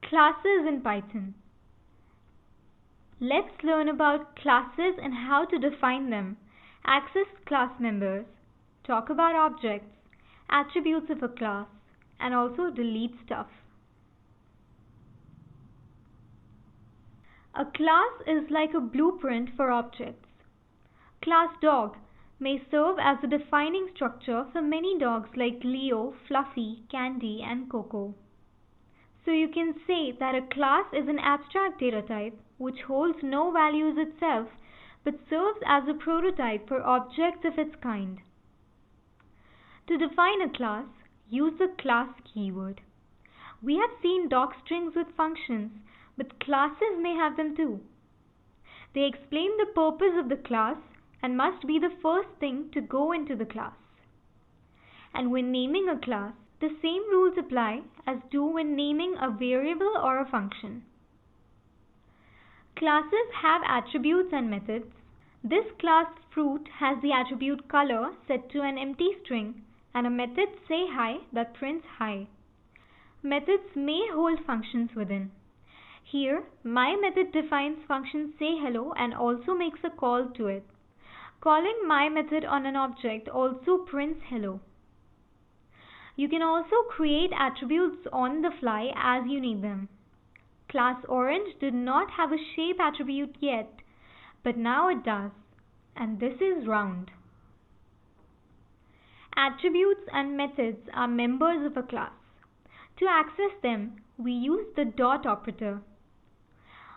Classes in Python. Let's learn about classes and how to define them, access class members, talk about objects, attributes of a class, and also delete stuff. A class is like a blueprint for objects. Class dog may serve as a defining structure for many dogs like Leo, Fluffy, Candy, and Coco. So you can say that a class is an abstract data type which holds no values itself but serves as a prototype for objects of its kind. To define a class, use the class keyword. We have seen docstrings with functions, but classes may have them too. They explain the purpose of the class and must be the first thing to go into the class. And when naming a class, the same rules apply as do when naming a variable or a function. Classes have attributes and methods. This class fruit has the attribute color set to an empty string and a method say hi that prints hi. Methods may hold functions within. Here, my method defines function say hello and also makes a call to it. Calling my method on an object also prints hello. You can also create attributes on the fly as you need them. Class orange did not have a shape attribute yet, but now it does, and this is round. Attributes and methods are members of a class. To access them, we use the dot operator.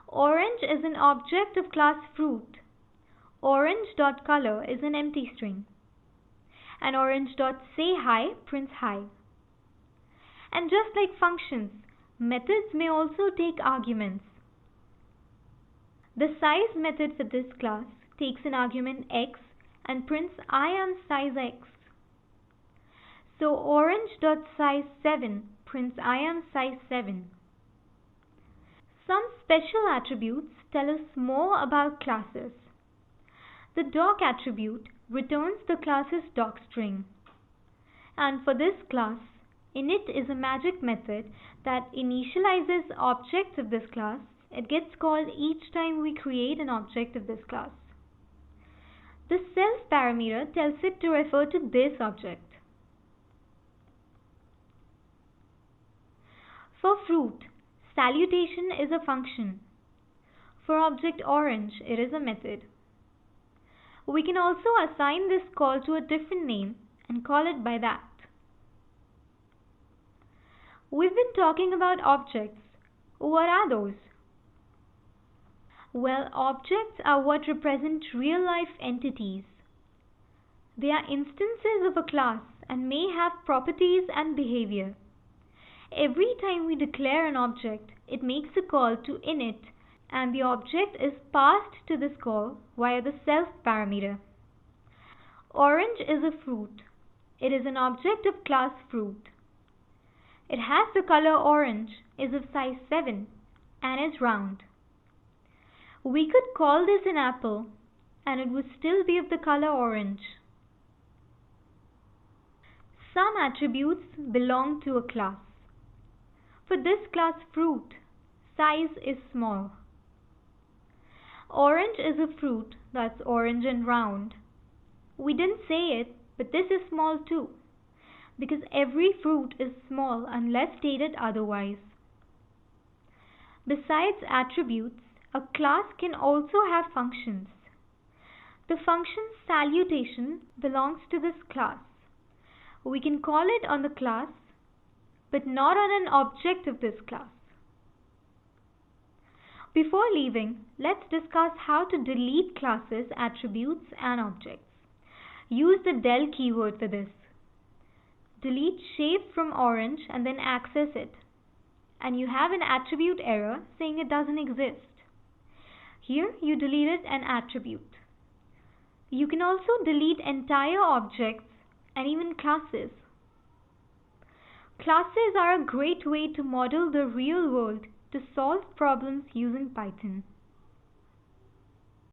Orange is an object of class fruit. Orange.color is an empty string. And orange.sayHi prints hi. And just like functions, methods may also take arguments. The size method for this class takes an argument x and prints I am size x. So orange.size7 prints I am size 7. Some special attributes tell us more about classes. The doc attribute returns the class's docstring. And for this class, init is a magic method that initializes objects of this class. It gets called each time we create an object of this class. The self parameter tells it to refer to this object. For fruit, salutation is a function. For object orange, it is a method. We can also assign this call to a different name and call it by that. We've been talking about objects. What are those? Well, objects are what represent real-life entities. They are instances of a class and may have properties and behavior. Every time we declare an object, it makes a call to init, and the object is passed to this call via the self parameter. Orange is a fruit. It is an object of class fruit. It has the color orange, is of size 7, and is round. We could call this an apple, and it would still be of the color orange. Some attributes belong to a class. For this class fruit, size is small. Orange is a fruit that's orange and round. We didn't say it, but this is small too, because every fruit is small unless stated otherwise. Besides attributes, a class can also have functions. The function salutation belongs to this class. We can call it on the class, but not on an object of this class. Before leaving, let's discuss how to delete classes, attributes, and objects. Use the del keyword for this. Delete shape from orange and then access it. And you have an attribute error saying it doesn't exist. Here you deleted an attribute. You can also delete entire objects and even classes. Classes are a great way to model the real world to solve problems using Python.